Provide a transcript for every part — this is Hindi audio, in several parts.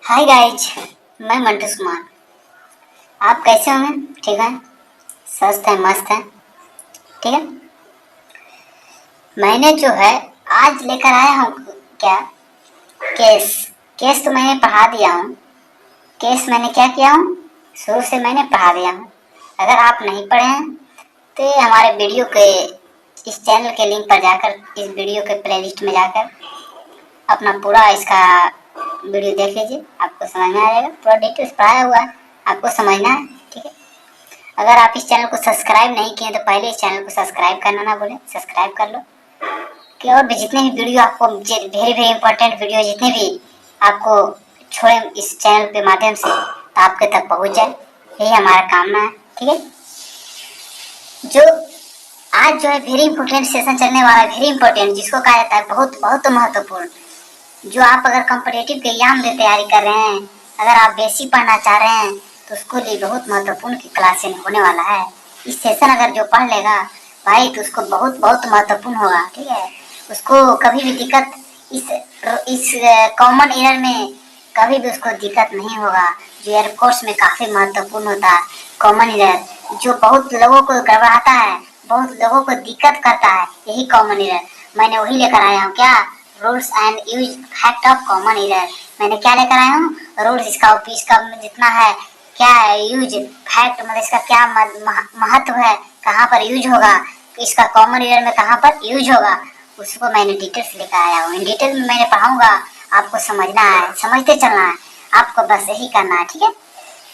हाय गाइज, मैं मंटू कुमार। आप कैसे होंगे? ठीक है, स्वस्थ है, मस्त है। ठीक है, मैंने जो है आज लेकर आया हूँ क्या केस। केस तो मैंने पढ़ा दिया हूँ। केस मैंने क्या किया हूँ, शुरू से मैंने पढ़ा दिया हूँ। अगर आप नहीं पढ़े हैं तो हमारे वीडियो के इस चैनल के लिंक पर जाकर इस वीडियो के प्लेलिस्ट में जाकर अपना पूरा इसका वीडियो देख लीजिए, आपको समझ में आ जाएगा। पूरा डिटेल्स पढ़ाया हुआ है, आपको समझना है। ठीक है, अगर आप इस चैनल को सब्सक्राइब नहीं किए तो पहले इस चैनल को सब्सक्राइब करना ना भूलें, सब्सक्राइब कर लो कि और भी जितने भी वीडियो आपको वेरी वेरी इंपॉर्टेंट वीडियो जितने भी आपको छोड़े इस चैनल के माध्यम से तो आपके तक पहुंच जाए, यही हमारा कामना है। ठीक है, जो आज जो है वेरी इंपॉर्टेंट सेशन चलने वाला है, वेरी इंपॉर्टेंट, जिसको कहा जाता है बहुत बहुत महत्वपूर्ण। जो आप अगर कॉम्पिटिटिव के एग्जाम की तैयारी कर रहे हैं, अगर आप बेसिक पढ़ना चाह रहे हैं तो उसको लिए बहुत महत्वपूर्ण की क्लास होने वाला है। इस सेशन अगर जो पढ़ लेगा भाई तो उसको बहुत बहुत महत्वपूर्ण होगा। ठीक है, उसको कभी भी दिक्कत इस कॉमन ईयर में कभी भी उसको दिक्कत नहीं होगा। जो एयर कोर्स में काफ़ी महत्वपूर्ण होता है कॉमन ईयर, जो बहुत लोगों को गड़बड़ाता है, बहुत लोगों को दिक्कत करता है, यही कॉमन ईयर मैंने वही लेकर आया हूँ। क्या rules and use fact of common year मैंने क्या लेकर आया हूँ। रूल्स इसका जितना है, क्या है यूज फैक्ट, मतलब इसका क्या महत्व है, कहाँ पर यूज होगा, इसका कॉमन ईयर में कहाँ पर यूज होगा, उसको मैंने डिटेल्स लेकर आया हूँ। इन डिटेल में मैंने पढ़ाऊंगा, आपको समझना है, समझते चलना है, आपको बस यही करना है। ठीक है,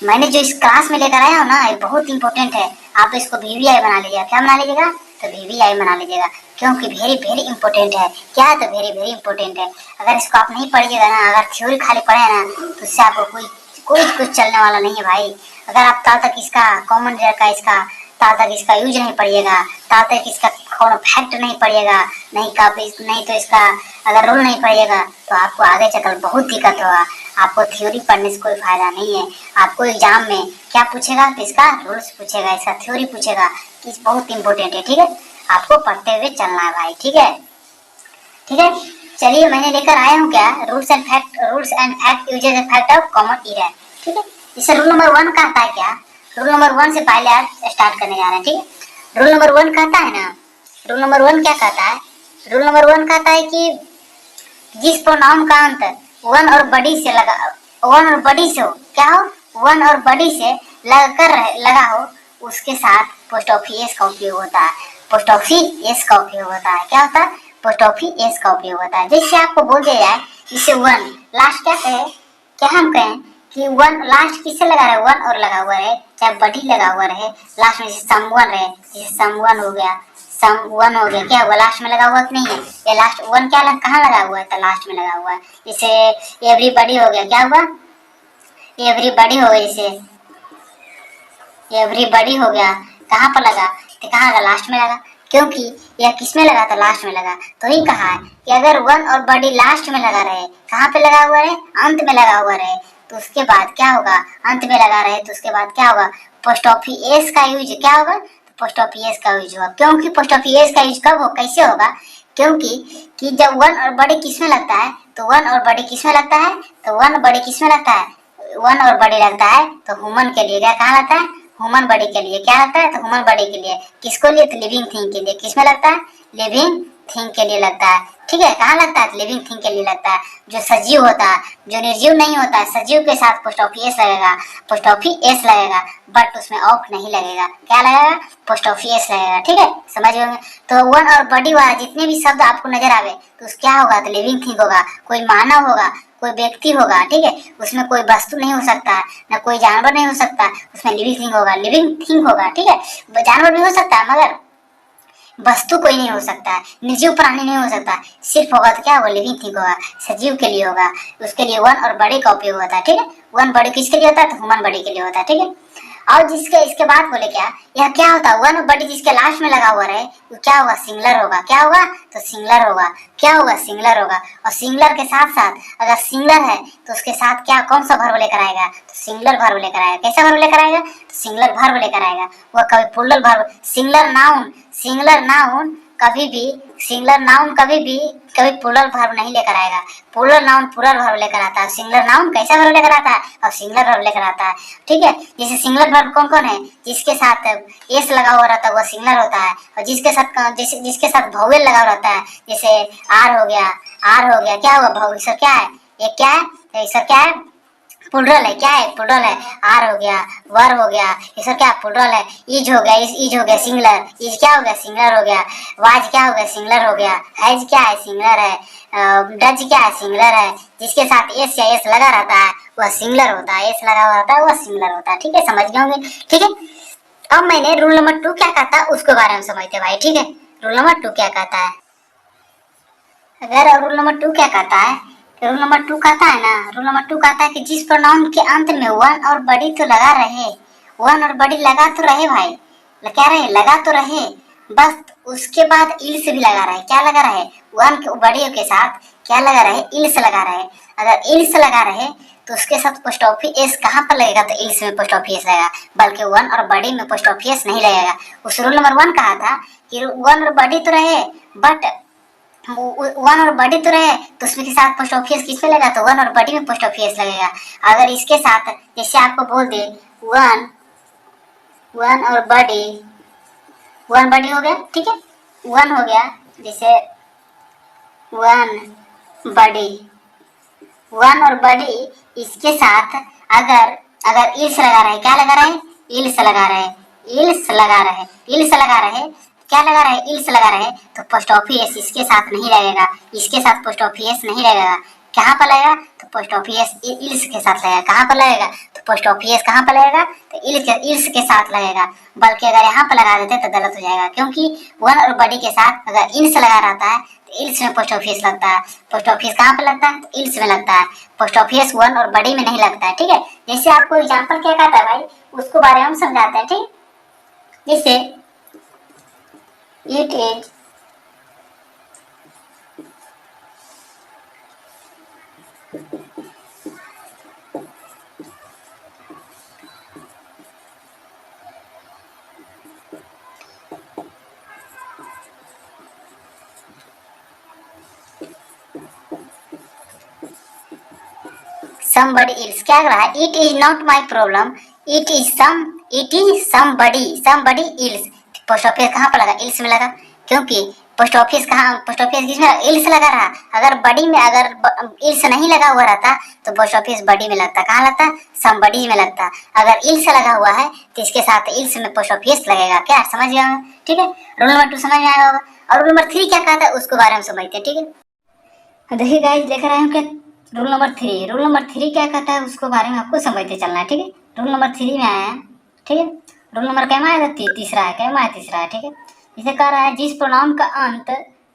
मैंने जो इस क्लास में लेकर आया हूँ ना, ये बहुत इंपॉर्टेंट है। आप इसको वीवीआई बना लीजिएगा। क्या बना लीजिएगा? तो वीवीआई बना लीजिएगा, क्योंकि वेरी वेरी इंपॉर्टेंट है। क्या है? तो वेरी वेरी इंपॉर्टेंट है। अगर इसको आप नहीं पढ़िएगा ना, अगर थ्योरी खाली पढ़े ना, तो उससे आपको कोई कोई कुछ चलने वाला नहीं है भाई। अगर आप तब तक इसका कॉमन ईयर का तब तक इसका यूज नहीं पढ़िएगा, तब तक इसका कौन फैक्ट नहीं पढ़िएगा, नहीं तो इसका अगर रूल नहीं पढ़िएगा तो आपको आगे चलकर बहुत दिक्कत होगा। आपको थ्योरी पढ़ने से कोई फायदा नहीं है। आपको एग्जाम में क्या पूछेगा? तो इसका रूल्स पूछेगा, इसका थ्योरी पूछेगा, कि बहुत इंपॉर्टेंट है। ठीक है, आपको पढ़ते हुए चलना है भाई। ठीक है, ठीक है, चलिए मैंने लेकर आया हूँ क्या, rules and fact usages and fact of common year. ठीक है, इसे रूल नंबर 1 कहता है। क्या रूल नंबर 1 से पहले आप स्टार्ट करने जा रहे हैं। ठीक है, रूल नंबर 1 कहता है ना, रूल नंबर 1 क्या कहता है? रूल नंबर 1 कहता है कि जिस प्रोनाउन का अंत वन और बड़ी से लगा, वन और बड़ी से हो, क्या हो, वन और बड़ी से लगा हो, उसके साथ पोस्ट ऑफिस एस का उपयोग होता है। पोस्ट ऑफिस एस का उपयोग होता है। क्या होता है? पोस्ट ऑफिस एस का उपयोग होता है। जैसे आपको बोल दिया जाए, इसे वन लास्ट क्या कहे, क्या हम कहें कि वन लास्ट किससे लगा रहे, वन और लगा हुआ रहे, चाहे बड़ी लगा हुआ रहे, लास्ट में जैसे समवन रहे, जैसे समवन हो गया, सम वन हो गया, क्या हुआ, लास्ट में लगा हुआ कि नहीं है? ये लास्ट वन क्या कहाँ लगा हुआ है? तो लास्ट में लगा हुआ है। जैसे एवरीबॉडी हो गया, क्या हुआ, एवरीबॉडी हो गया, जैसे एवरीबॉडी हो गया, कहाँ पर लगा, तो कहाँ लगा, लास्ट में लगा, क्योंकि यह किस में लगा था, लास्ट में लगा। तो ही कहा है कि अगर वन और बॉडी लास्ट में लगा रहे, कहाँ पे लगा हुआ रहे, अंत में लगा हुआ रहे, तो उसके बाद क्या होगा, अंत में लगा रहे तो उसके बाद क्या होगा, पोस्ट ऑफिस एस का यूज क्या होगा, तो पोस्ट ऑफिस एस का यूज होगा। क्योंकि पोस्ट ऑफिस एस का यूज कब हो, कैसे होगा, क्योंकि कि जब वन और बॉडी किस में लगता है, तो वन और बॉडी किस में लगता है, तो वन बॉडी किस में लगता है, वन और बॉडी लगता है तो ह्यूमन के लिए, क्या कहाँ लगता है, ह्यूमन बॉडी के लिए क्या लगता है, तो ह्यूमन बॉडी के लिए, किसको लिए, तो लिविंग थिंग के लिए, किसमें लगता है, लिविंग थिंग के लिए लगता है। ठीक है, कहाँ लगता है, लिविंग थिंग के लिए लगता है। जो सजीव होता है, जो निर्जीव नहीं होता है, सजीव के साथ पोस्ट ऑफिस एस लगेगा, पोस्ट ऑफिस एस लगेगा, बट उसमें ऑफ नहीं लगेगा, क्या लगेगा, पोस्ट ऑफिस एस लगेगा। ठीक है, समझ गए? तो वन और बॉडी वाला जितने भी शब्द आपको नजर आवे तो उस क्या होगा, तो लिविंग थिंग होगा, कोई मानव होगा, कोई व्यक्ति होगा। ठीक है, उसमें कोई वस्तु नहीं हो सकता है, ना कोई जानवर नहीं हो सकता, उसमें लिविंग थिंग होगा, लिविंग थिंग होगा। ठीक है, जानवर भी हो सकता है मगर वस्तु कोई नहीं हो सकता है, निर्जीव प्राणी नहीं हो सकता, सिर्फ होगा तो क्या होगा, लिविंग थिंग होगा, सजीव के लिए होगा। उसके लिए वन और बड़े का उपयोग होता है। ठीक है, वन बड़े किसके लिए होता है, तो ह्यूमन बॉडी के लिए होता है। ठीक है, और जिसके इसके बाद बोले क्या, यह क्या होता है, वन और बड़ी जिसके लास्ट में लगा हुआ रहे वो क्या होगा, सिंगुलर होगा, क्या होगा, तो सिंगुलर होगा, क्या होगा, सिंगुलर होगा। और सिंगुलर के साथ साथ अगर सिंगुलर है तो उसके साथ क्या, कौन सा वर्ब लेकर आएगा, तो सिंगुलर वर्ब लेकर आएगा। कैसा वर्ब लेकर आएगा, तो सिंगुलर वर्ब लेकर आएगा। वह कभी प्लूरल वर्ब, सिंगुलर नाउन कभी भी सिंगुलर नाउन कभी प्लूरल वर्ब नहीं लेकर आएगा। प्लूरल नाउन प्लूरल वर्ब लेकर आता है, सिंगुलर नाउन कैसा वर्ब लेकर आता है और सिंगुलर वर्ब लेकर आता है। ठीक है, जैसे सिंगुलर वर्ब कौन कौन है, जिसके साथ एस लगा हुआ रहता है वह सिंगुलर होता है, और जिसके साथ वोवेल लगा हुआ रहता है, जैसे आर हो गया, क्या हुआ भाव, सर क्या है, ये क्या है, सर क्या है, प्लूरल है, क्या है, प्लूरल है, आर हो गया, वर हो गया, ये सर क्या प्लूरल है, इज हो गया, इज हो गया सिंगुलर, इज क्या हो गया, सिंगुलर हो गया, वाज क्या हो गया, सिंगुलर हो गया, हैज क्या है, सिंगुलर है, डज क्या है, सिंगुलर है, जिसके साथ एस या एस लगा रहता है वह सिंगुलर होता है, एस लगा हुआ रहता है वह सिंगुलर होता है। ठीक है, समझ गए होंगे। ठीक है, अब मैंने रूल नंबर 2 क्या कहता है उसके बारे में समझते भाई। ठीक है, रूल नंबर 2 क्या कहता है, अगर रूल नंबर 2 क्या कहता है, रूल नंबर 2 कहता है ना, रूल नंबर 2 कहता है कि जिस प्रोनाउन के अंत में वन और बड़ी तो लगा रहे, वन और बड़ी लगा तो रहे भाई, क्या रहे, लगा तो रहे, बस उसके बाद इल्स भी लगा रहे, क्या लगा रहे, वन के बड़ियों के साथ क्या लगा रहे, इल्स लगा रहे। अगर इल्स लगा रहे तो उसके साथ पोस्ट ऑफिस एस कहाँ पर लगेगा, तो इल्स में पोस्ट ऑफिस लगेगा, बल्कि वन और बड़ी में पोस्ट ऑफिस नहीं लगेगा। उस रूल नंबर 1 कहा था कि वन और बड़ी तो रहे, बट वन और बड़ी तो रहे तो उसमें के साथ पोस्ट ऑफिस किस में लगा, तो वन और बड़ी में पोस्ट ऑफिस लगेगा। अगर इसके साथ जैसे आपको बोल दे वन और बड़ी, वन बड़ी हो गया, ठीक है, वन हो गया, जैसे वन बड़ी, वन और बड़ी, इसके साथ अगर इल्स लगा रहे, क्या लगा रहे, इल्स लगा रहे, इल्स लगा रहे, इल्स लगा रहे, क्या लगा रहे, इल्स लगा रहे, तो पोस्ट ऑफिस इसके साथ नहीं लगेगा, इसके साथ पोस्ट ऑफिस नहीं लगेगा, कहाँ पर लगेगा, तो पोस्ट ऑफिस इल्स के साथ लगेगा, कहाँ पर लगेगा, तो पोस्ट ऑफिस कहाँ पर लगेगा, तो इल्स के साथ लगेगा। बल्कि अगर यहाँ पर लगा देते तो गलत हो जाएगा, क्योंकि वन और बड़ी के साथ अगर इल्स लगा रहता है तो इल्स में पोस्ट ऑफिस लगता है, पोस्ट ऑफिस कहाँ पर लगता है, तो इल्स में लगता है, पोस्ट ऑफिस वन और बड़ी में नहीं लगता है। ठीक है, जैसे आपको एग्जाम्पल क्या कहता है भाई उसको बारे में हम समझाते हैं। ठीक, जैसे इट इज somebody else, क्या कर रहा है, it is not my problem, it is somebody else, post office कहाँ पर लगा, इल्स में लगा, क्योंकि पोस्ट ऑफिस किसमें, इल्स लगा रहा। अगर बड़ी में अगर इल्स नहीं लगा हुआ रहता तो पोस्ट ऑफिस बड़ी में लगता, कहाँ लगता, somebody में लगता। अगर इल्स लगा हुआ है तो इसके साथ इल्स में पोस्ट ऑफिस लगेगा। क्या समझ गया? ठीक है, रूल नंबर 2 समझ में आया होगा। और रूल नंबर 3 क्या कहता है उसको बारे में समझते हैं। ठीक है, देखिए गाइस, देख रहे हैं कि रूल नंबर 3 क्या कहता है उसको बारे में आपको समझते चलना है। ठीक है, रूल नंबर 3 में आया है। ठीक है, रूल नंबर क्या आया था, तीसरा है, क्या तीसरा है। ठीक है, इसे कह रहा है जिस प्रोनाउन का अंत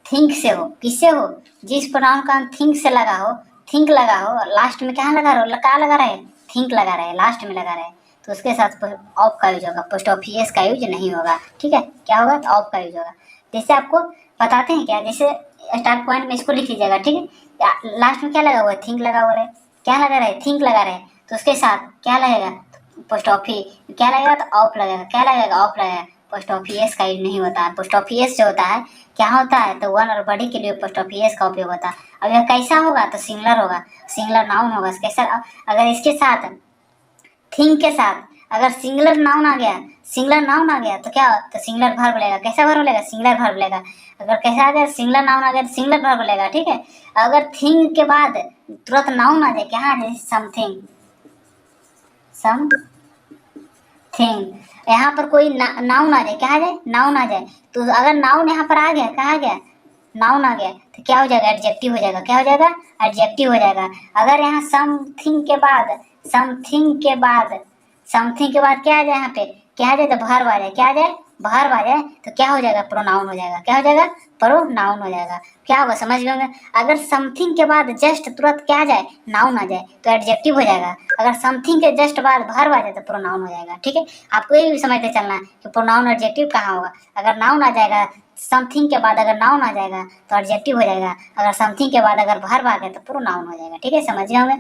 थिंक से हो, किससे हो, जिस प्रोनाउन का अंत थिंक से लगा हो, थिंक लगा हो, लास्ट में क्या लगा रहे, क्या लगा रहे, थिंक लगा रहे, लास्ट में लगा रहे, तो उसके साथ ऑफ का यूज होगा, पोस्ट ऑफिस का यूज नहीं होगा। ठीक है, क्या होगा, तो ऑफ का यूज होगा। जैसे आपको बताते हैं क्या, जैसे स्टार्ट पॉइंट में इसको लिख लीजिएगा। ठीक है, लास्ट में क्या लगा हुआ है, थिंक लगा हुआ है, क्या लगा रहे, थिंक लगा रहे, तो उसके साथ क्या लगेगा, पोस्ट ऑफिस क्या लगेगा, तो ऑफ लगेगा, क्या लगेगा, ऑफ लगेगा। पोस्ट ऑफिस का यूज नहीं होता है। पोस्ट ऑफिस जो होता है क्या होता है, तो वन और बड़ी के लिए पोस्ट ऑफिस का उपयोग होता है। अब यह कैसा होगा, तो सिंगुलर होगा, सिंगुलर नाउन होगा। कैसा, अगर इसके साथ थिंक के साथ अगर सिंगुलर नाउन आ गया तो क्या, तो सिंगुलर वर्ब लेगा। कैसा वर्ब लेगा, सिंगुलर वर्ब लेगा। अगर कैसा आ गया, सिंगुलर नाउन आ गया तो सिंगुलर वर्ब लेगा। ठीक है, अगर थिंग के बाद तुरंत नाउन आ जाए, क्या आ जाए, समथिंग, यहाँ पर कोई नाउन आ जाए, क्या आ जाए, नाउन आ जाए, तो अगर नाउन यहाँ पर आ गया, क्या आ गया, नाउन आ गया, तो क्या हो जाएगा, एडजेक्टिव हो जाएगा। क्या हो जाएगा, एडजेक्टिव हो जाएगा। अगर यहाँ समथिंग के बाद क्या आ जाए, यहाँ पे क्या आ जाए, तो वर्ब आ जाए, क्या आ जाए, वर्ब आ जाए, तो क्या हो जाएगा, प्रोनाउन हो जाएगा। क्या हो जाएगा, प्रोनाउन हो जाएगा। क्या होगा, समझ गए? अगर समथिंग के बाद जस्ट तुरंत क्या आ जाए, नाउन आ जाए, तो एडजेक्टिव हो जाएगा। अगर समथिंग के जस्ट बाद वर्ब आ जाए तो प्रोनाउन हो जाएगा। ठीक है, आपको ये भी समझते चलना है कि प्रोनाउन एडजेक्टिव कहाँ होगा। अगर नाउन आ जाएगा समथिंग के बाद, अगर नाउन आ जाएगा तो एडजेक्टिव हो जाएगा। अगर समथिंग के बाद अगर वर्ब आ गया तो प्रोनाउन हो जाएगा। ठीक है, समझ गए होंगे।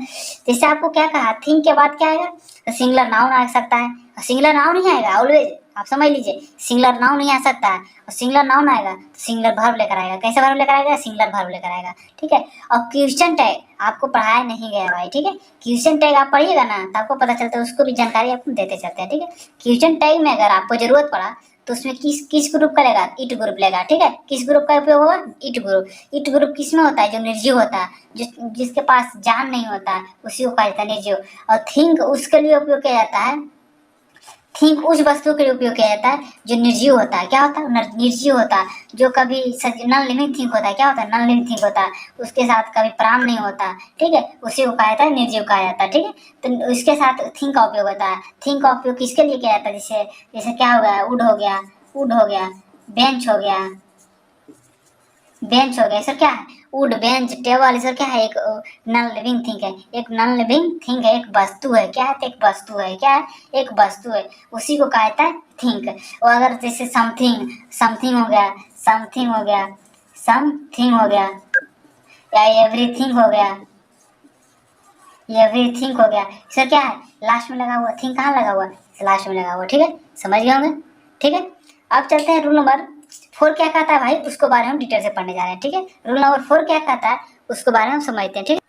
जैसे आपको क्या कहा, थिंग के बाद क्या आएगा, तो सिंगुलर नाउन आ सकता है, सिंगुलर नाउन ही आएगा ऑलवेज। आप समझ लीजिए, सिंगुलर नाउन नहीं आ सकता है, और सिंगुलर नाउन आएगा तो सिंगुलर वर्ब लेकर आएगा। कैसे वर्ब लेकर आएगा? सिंगुलर वर्ब लेकर आएगा, ठीक है। और क्वेश्चन टैग आपको पढ़ाया नहीं गया भाई, ठीक है। क्वेश्चन टैग आप पढ़िएगा ना तो आपको पता चलता है, उसको भी जानकारी आपको देते चलते हैं, ठीक है। क्वेश्चन टैग में अगर आपको जरूरत पड़ा तो उसमें किस ग्रुप का लेगा? इट ग्रुप लेगा, ठीक है। किस ग्रुप का उपयोग होगा? It group. इट ग्रुप किस में होता है? जो निर्जीव होता है, जिसके पास जान नहीं होता, उसी को कहा जाता है निर्जीव। और थिंक उसके लिए उपयोग किया जाता है, थिंक उस वस्तु के लिए उपयोग किया जाता है जो निर्जीव होता है। क्या होता है? निर्जीव होता है, जो कभी नॉन लिविंग थिंक होता है। क्या होता है? नॉन लिविंग थिंक होता है, उसके साथ कभी प्राण नहीं होता, ठीक है, उसी को कहा जाता है निर्जीव कहा जाता है, ठीक है। तो इसके साथ थिंक का उपयोग होता है। थिंक का उपयोग किसके लिए किया जाता है? जैसे जैसे क्या हो गया? वुड हो गया, वुड हो गया, बेंच हो गया, बेंच हो गया, सर क्या है? वुड, बेंच, टेबल, सर क्या है? एक नॉन लिविंग थिंग है, एक नॉन लिविंग थिंग है, एक वस्तु है। क्या है? तो एक वस्तु है। क्या है? एक वस्तु है, उसी को कहा जाता है थिंक। और अगर जैसे समथिंग, समथिंग हो गया, समथिंग हो गया, समथिंग हो गया, या एवरीथिंग हो गया, एवरीथिंग हो गया, सर क्या है? लास्ट में लगा हुआ, थिंग कहाँ लगा हुआ? लास्ट में लगा हुआ, ठीक है, समझ गए होंगे, ठीक है। अब चलते हैं रूल नंबर 4 क्या कहता है भाई, उसको बारे में हम डिटेल से पढ़ने जा रहे हैं, ठीक है। रूल नंबर 4 क्या कहता है उसको बारे में हम समझते हैं, ठीक है।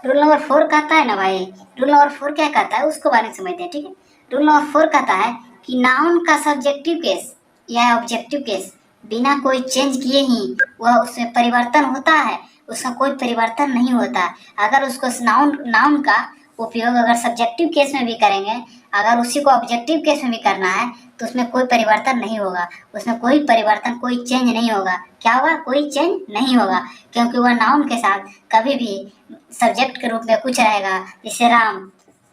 रूल नंबर 4 कहता है ना भाई, रूल नंबर 4 क्या कहता है उसको बारे में समझते हैं, ठीक है। रूल नंबर 4 कहता है कि नाउन का सब्जेक्टिव केस या ऑब्जेक्टिव केस बिना कोई चेंज किए ही वह उसमें परिवर्तन होता है, उसका कोई परिवर्तन नहीं होता। अगर उसको नाउन नाउन का उपयोग अगर सब्जेक्टिव केस में भी करेंगे, अगर उसी को ऑब्जेक्टिव केस में भी करना है तो उसमें कोई परिवर्तन नहीं होगा, उसमें कोई परिवर्तन, कोई चेंज नहीं होगा। क्या होगा? कोई चेंज नहीं होगा, क्योंकि वह नाउन के साथ कभी भी सब्जेक्ट के रूप में कुछ रहेगा। जैसे राम,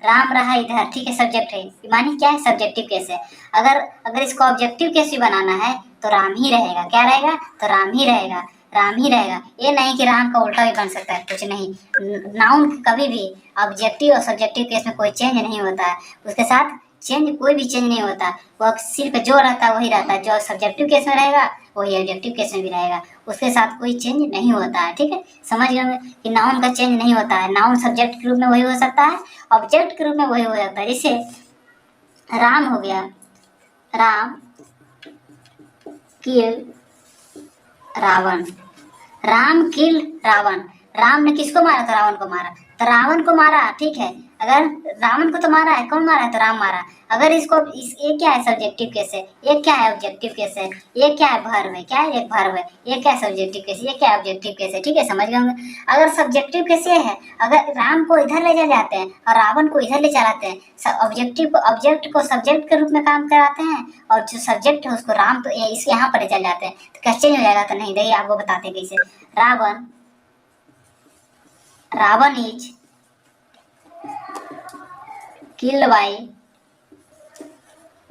राम रहा इधर, ठीक है, सब्जेक्ट है, मानी क्या है? सब्जेक्टिव केस है। अगर अगर इसको ऑब्जेक्टिव केस भी बनाना है तो राम ही रहेगा। क्या रहेगा? तो राम ही रहेगा, राम ही रहेगा। ये नहीं कि राम का उल्टा भी बन सकता है, कुछ नहीं। नाउन कभी भी ऑब्जेक्टिव और सब्जेक्टिव केस में कोई चेंज नहीं होता है, उसके साथ चेंज, कोई भी चेंज नहीं होता। वह सिर्फ जो रहता है वही रहता है, जो सब्जेक्टिव केस में रहेगा वही ऑब्जेक्टिव केस में भी रहेगा, उसके साथ कोई चेंज नहीं होता है, ठीक है। समझ गए कि नाउन का चेंज नहीं होता है। नाउन सब्जेक्ट के रूप में वही हो सकता है, ऑब्जेक्ट के रूप में वही हो जाता है। जैसे राम हो गया, राम किल रावण, राम किल रावण, राम ने किसको मारा? तो रावण को मारा, तो रावण को मारा, ठीक है। अगर रावण को तो मारा है, कौन मारा है? तो राम मारा। अगर इसको ये क्या है? सब्जेक्टिव केस है, ये क्या है? ऑब्जेक्टिव केस है, ये क्या है? वर्ब है, क्या है? एक वर्ब है, ये क्या है? सब्जेक्टिव केस, ये क्या है? ऑब्जेक्टिव केस है, ठीक है, समझ गए होंगे। अगर सब्जेक्टिव केस ये है, अगर राम को इधर ले जाते हैं और रावण को इधर ले चलाते हैं, ऑब्जेक्टिव को ऑब्जेक्ट को सब्जेक्ट के रूप में काम कराते हैं, और जो सब्जेक्ट है उसको राम तो इसके यहाँ पर ले चल जाते हैं, तो क्या चेंज हो जाएगा? तो नहीं, देखिए आपको बताते हैं कैसे। Ravan, Ravan is killed by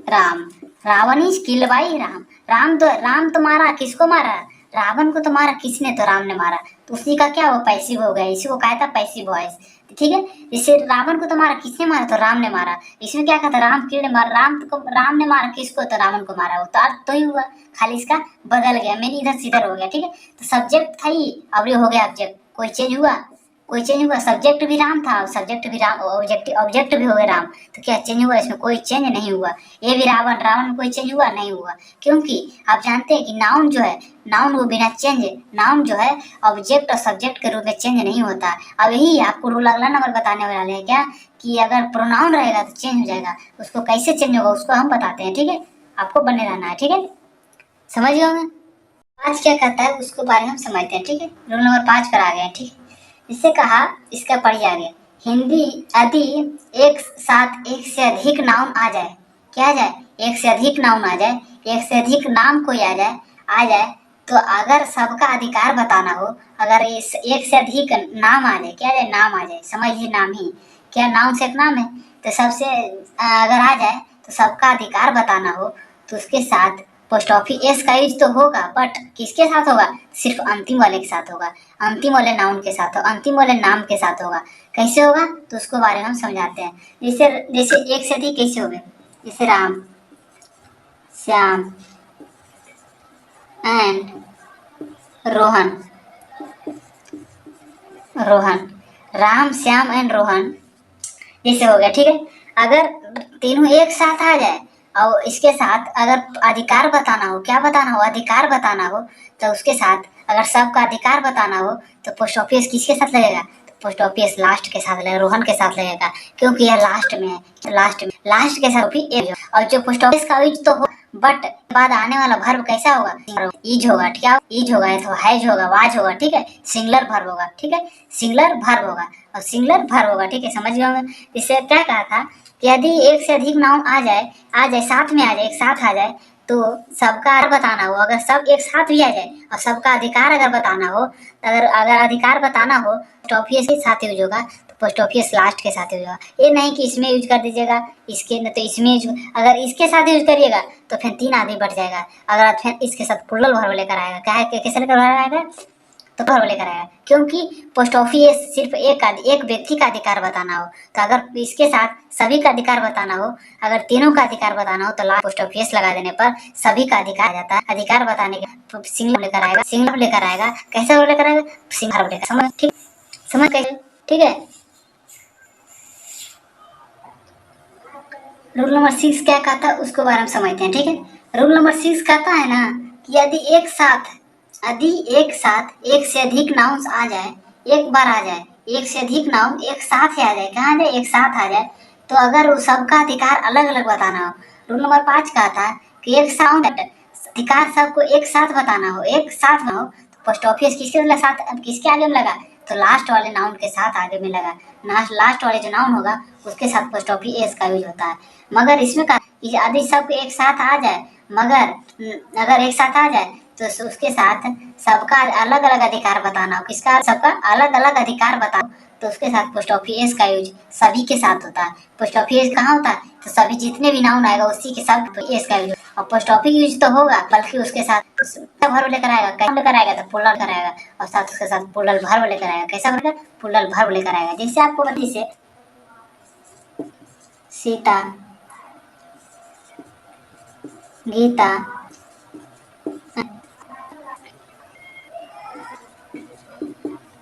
Ram, Ravan is killed by Ram. Ram तो मारा, किसको मारा? रावण को तो मारा, किसने? तो राम ने मारा, तो उसी का क्या वो पैसिव हो गया, इसी को कहा था पैसिव वॉइस, ठीक है। जैसे रावण को तो मारा, किसने मारा? तो राम ने मारा, इसमें क्या कहता? राम किल्ड मारा, राम ने मारा किसको? तो रावण को मारा, वो तो अर्थ तो ही हुआ, खाली इसका बदल गया, मैंने इधर से इधर हो गया, ठीक है। तो सब्जेक्ट था ही, अब ये हो गया ऑब्जेक्ट, कोई चेंज हुआ? कोई चेंज हुआ? सब्जेक्ट भी राम था, सब्जेक्ट भी राम, ऑब्जेक्ट भी हो गए राम, तो क्या चेंज हुआ? इसमें कोई चेंज नहीं हुआ। ये भी रावण, रावण में कोई चेंज हुआ? नहीं हुआ, क्योंकि आप जानते हैं कि नाउन जो है, नाउन वो बिना चेंज, नाउन जो है ऑब्जेक्ट और सब्जेक्ट के रूप में चेंज नहीं होता। अब यही आपको रूल अगला नंबर बताने वाले हैं क्या, कि अगर प्रोनाउन रहेगा तो चेंज हो जाएगा, उसको कैसे चेंज होगा उसको हम बताते हैं, ठीक है, आपको बने रहना है, ठीक है, समझ गए होंगे। 5 क्या कहता है उसको बारे में हम समझते हैं, ठीक है। रूल नंबर 5 पर आ गए, ठीक है। इससे कहा, इसका पढ़िए आगे। हिंदी यदि एक साथ एक से अधिक नाउन आ जाए, क्या आ जाए? एक से अधिक नाउन आ जाए, एक से अधिक नाम कोई आ जाए, तो अगर सबका अधिकार बताना हो, अगर इस एक से अधिक नाम आ जाए, क्या आ जाए? नाम आ जाए, समझिए नाम ही, क्या नाउन से एक नाम है, तो सबसे अगर आ जाए तो सबका अधिकार बताना हो, तो उसके साथ पोस्ट ऑफिस एस का यूज तो होगा, बट किसके साथ होगा? सिर्फ अंतिम वाले के साथ होगा, अंतिम वाले नाउन के साथ होगा, अंतिम वाले नाम के साथ होगा। कैसे होगा तो उसको बारे में हम समझाते हैं। जैसे जैसे एक से अधिक कैसे हो गए? जैसे राम, श्याम एंड रोहन, रोहन, राम, श्याम एंड रोहन, जैसे हो गया, ठीक है। अगर तीनों एक साथ आ जाए और इसके साथ अगर अधिकार बताना हो, क्या बताना हो, अधिकार बताना हो, तो उसके साथ अगर सबका अधिकार बताना हो तो पोस्ट ऑफिस किसके साथ लगेगा? तो पोस्ट ऑफिस लास्ट के साथ लगेगा, रोहन के साथ लगेगा, क्योंकि यह लास्ट में है। तो लास्ट के साथ भी एक, और जो पोस्ट ऑफिस का ईज तो हो, बट बाद आने वाला वर्ब कैसा होगा? ईज होगा, ठीक है, ईज होगा तो हैज होगा, वाज होगा, ठीक है, सिंगुलर वर्ब होगा, ठीक है, सिंगुलर वर्ब होगा और सिंगुलर वर्ब होगा, ठीक है, समझ गए होंगे। इससे क्या कहा था कि यदि एक से अधिक नाउन आ जाए साथ में आ जाए, एक साथ आ जाए, तो सबका बताना हो, अगर सब एक साथ भी आ जाए और सबका अधिकार अगर बताना हो, अगर अधिकार बताना हो पोस्ट ऑफिस के साथ यूज होगा, तो पोस्ट ऑफिस लास्ट के साथ यूज होगा। ये नहीं कि इसमें यूज कर दीजिएगा, इसके न तो इसमें यूज, अगर इसके साथ यूज करिएगा तो फिर 3 आदमी बढ़ जाएगा। अगर फिर इसके साथ प्लूरल वर्ब लेकर आएगा, क्या है, कैसे लेकर आएगा? तो वर्ब लेकर आएगा, क्योंकि पोस्ट ऑफिस सिर्फ एक व्यक्ति का अधिकार बताना हो, तो अगर इसके साथ सभी का अधिकार बताना हो, अगर तीनों का अधिकार बताना हो, तो लास्ट पोस्ट ऑफिस लगा देने पर सभी का अधिकार आ जाता है। अधिकार बताने के सिंगल लेकर आएगा, सिंगल लेकर आएगा, कैसे वर्ब लेकर आएगा? सिंगल लेकर, समझ, ठीक, समझ कैसे, ठीक है। रूल नंबर 6 क्या कहता है उसको बारे में समझते हैं, ठीक है। रूल नंबर 6 कहता है ना कि यदि एक साथ एक से अधिक नाउन्स आ जाए, एक बार आ जाए, एक से अधिक नाउन एक साथ ही आ जाए, कहाँ जाए, एक साथ आ जाए, तो अगर उस सबका अधिकार अलग अलग बताना हो। रूल नंबर 5 कहा था कि एक साउंड अधिकार सबको एक साथ बताना हो, एक साथ ना हो, तो पोस्ट ऑफिस किसके साथ, किसके आगे में लगा? तो लास्ट वाले नाउन के साथ आगे में लगा। लास्ट वाले जो नाउन होगा उसके साथ पोस्ट ऑफिस एस का यूज होता है। मगर इसमें का यदि सब एक साथ आ जाए, मगर अगर एक साथ आ जाए तो उसके साथ सबका अलग अलग अधिकार बताना हो, किसका, सबका अलग अलग अधिकार बताओ, तो उसके साथ पोस्ट ऑफिस का यूज सभी के साथ होता है। पोस्ट ऑफिस कहाँ होता है? तो सभी जितने भी नाउन आएगा उसी के साथ एस का यूज, और पोस्ट ऑफिस यूज तो होगा, बल्कि उसके साथ वर्ब लेकर आएगा, कैसे लेकर आएगा? तो प्लूरल लेकर आएगा, और साथ उसके साथ प्लूरल वर्ब लेकर आएगा। कैसा वर्ब? प्लूरल वर्ब लेकर आएगा। जैसे आपको बता, से सीता, गीता,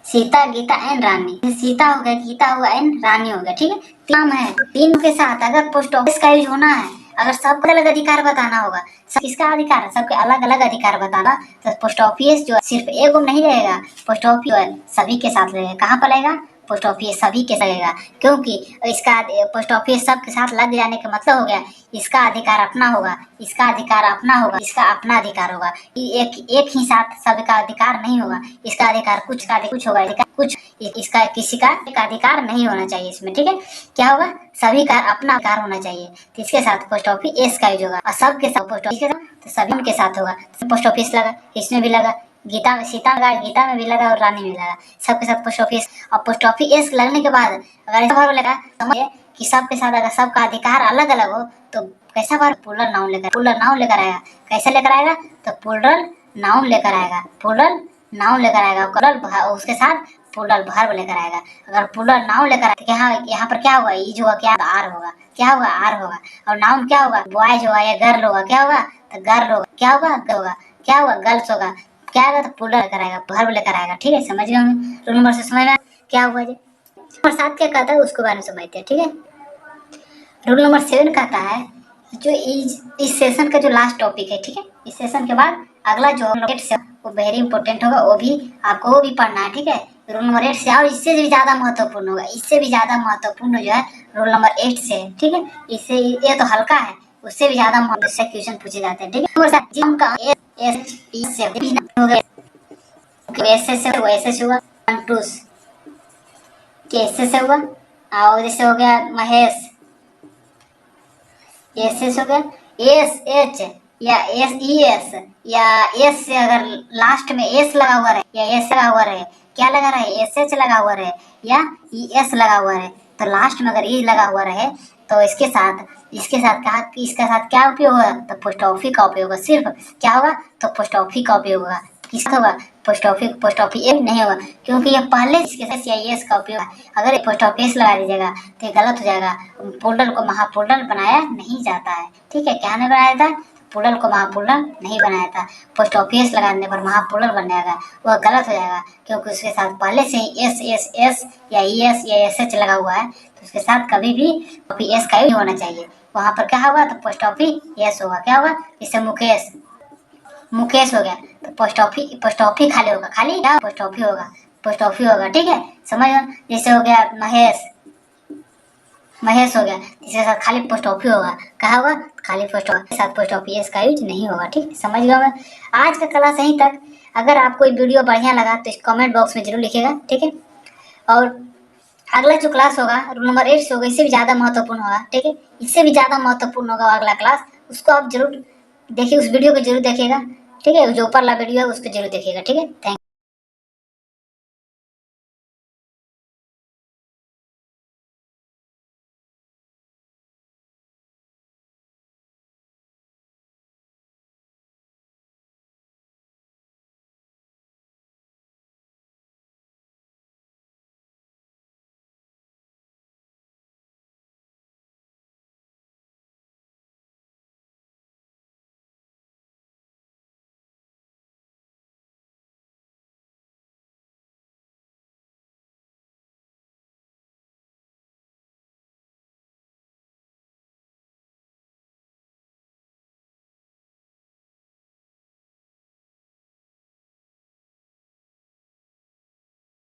सीता, गीता एंड रानी। सीता हो गया, गीता हुआ एंड रानी हो गया, ठीक है। नाम है, तीन के साथ अगर पोस्ट ऑफिस का यूज होना है, अगर सबको अलग अधिकार बताना होगा, सब किसका अधिकार है? सबके अलग अलग अधिकार बताना, तो पोस्ट ऑफिस जो सिर्फ एक नहीं रहेगा, पोस्ट ऑफिस सभी के साथ रहेगा। कहाँ पर रहेगा? पोस्ट ऑफिस सभी के लगेगा, क्योंकि इसका पोस्ट ऑफिस सबके साथ लग जाने का मतलब हो गया इसका अधिकार अपना होगा, इसका अधिकार अपना होगा, इसका अपना अधिकार होगा। एक ही साथ सबका अधिकार नहीं होगा, इसका अधिकार कुछ का कुछ होगा, कुछ इसका किसी का एक अधिकार नहीं होना चाहिए इसमें, ठीक है। क्या होगा? सभी का अपना अधिकार होना चाहिए, तो इसके साथ पोस्ट ऑफिस एस का यूज होगा, और सबके साथ पोस्ट ऑफिस के साथ, तो सभी उनके साथ होगा। पोस्ट ऑफिस लगा, इसमें भी लगा, गीता में, सीता लगा, गीता में भी लगा और रानी में लगा, सबके साथ पोस्ट ऑफिस। और पोस्ट ऑफिस एस लगने के बाद अगर ऐसा वर्ब लगा, समझिए कि सबके साथ अगर सबका अधिकार अलग अलग हो, तो कैसा वर्ब? प्लूरल नाउन लेकर आएगा। कैसे लेकर आएगा? तो प्लूरल नाउन लेकर आएगा, प्लूरल नाउन लेकर आएगा, उसके साथ प्लूरल वर्ब लेकर आएगा। अगर प्लूरल नाउन लेकर आए, तो यहाँ पर क्या होगा? ईज होगा, क्या आर होगा, क्या होगा? आर होगा। और नाउन क्या होगा? बॉयज होगा या गर्ल होगा, क्या होगा? तो गर्ल होगा। क्या होगा? गर्ल होगा। क्या होगा? गर्ल्स होगा। क्या आएगा? तो प्लूरल लेकर आएगा, वर्ब लेकर आएगा, ठीक है। समझ गए होंगे। रूल नंबर से समझ में क्या हुआ जी। नंबर 7 क्या कहता है उसको बारे में समझते हैं, ठीक है। रूल नंबर 7 कहता है जो इस सेशन का जो लास्ट टॉपिक है, ठीक है, इस सेशन के बाद अगला जो से वो वेरी इंपॉर्टेंट होगा, वो भी आपको वो भी पढ़ना है, ठीक है। रूल नंबर 8 से, और इससे भी ज्यादा महत्वपूर्ण होगा, इससे भी ज्यादा महत्वपूर्ण जो है रूल नंबर 8 से, ठीक है। इससे ये तो हल्का है, उससे भी ज्यादा महत्वपूर्ण क्वेश्चन पूछे जाते हैं, ठीक है। जिनका एस पी से हो गया, ऐसे से हुआ, कंटूस कैसे से हुआ, और जैसे हो गया महेश, ऐसे हो गया, एस एच या एस ई एस, या एस से अगर लास्ट में एस लगा हुआ रहे या एस लगा हुआ रहे, क्या लगा रहे? एस एच लगा हुआ रहे या ई एस लगा हुआ रहे, तो लास्ट में अगर ई लगा हुआ रहे, तो इसके साथ इसके साथ क्या उपयोग होगा? तो पोस्ट ऑफिस का उपयोग होगा। सिर्फ क्या होगा? तो पोस्ट ऑफिस का उपयोग होगा। किसका होगा? पोस्ट ऑफिस एक नहीं होगा, क्योंकि ये पहले इसके साथ सीआईएस का उपयोग है। अगर पोस्ट ऑफिस लगा दीजिएगा तो ये गलत हो जाएगा। पोर्टल को महापोर्टल बनाया नहीं जाता है, ठीक है। क्या नहीं बनाया था? पोर्टल को महापोर्टल नहीं बनाया था। पोस्ट ऑफिस लगाने पर महापोर्टल बन जाएगा, वह गलत हो जाएगा, क्योंकि उसके साथ पहले से ही एस एस एस या ई एस या एस एच लगा हुआ है, तो उसके साथ कभी भी एस का ही होना चाहिए। वहाँ पर क्या होगा, तो पोस्ट ऑफिस यस होगा। क्या होगा, जैसे मुकेश, मुकेश हो गया तो पोस्ट ऑफिस खाली होगा, खाली क्या पोस्ट ऑफिस होगा, पोस्ट ऑफिस होगा। ठीक है, समझ लो। जैसे हो गया महेश, महेश हो गया, इसके साथ खाली पोस्ट ऑफिस होगा। क्या होगा, खाली पोस्ट ऑफिस के साथ पोस्ट ऑफिस का यूज नहीं होगा। ठीक है, समझ गया मैं। आज का क्लास यहीं तक। अगर आपको ये वीडियो बढ़िया लगा तो कमेंट बॉक्स में जरूर लिखिएगा। ठीक है, और अगला जो क्लास होगा रूल नंबर 8 से होगा, इससे भी ज़्यादा महत्वपूर्ण होगा। ठीक है, इससे भी ज़्यादा महत्वपूर्ण होगा अगला क्लास, उसको आप जरूर देखिए, उस वीडियो को जरूर देखिएगा। ठीक है, जो ऊपर वाला वीडियो है उसको जरूर देखिएगा। ठीक है, थैंक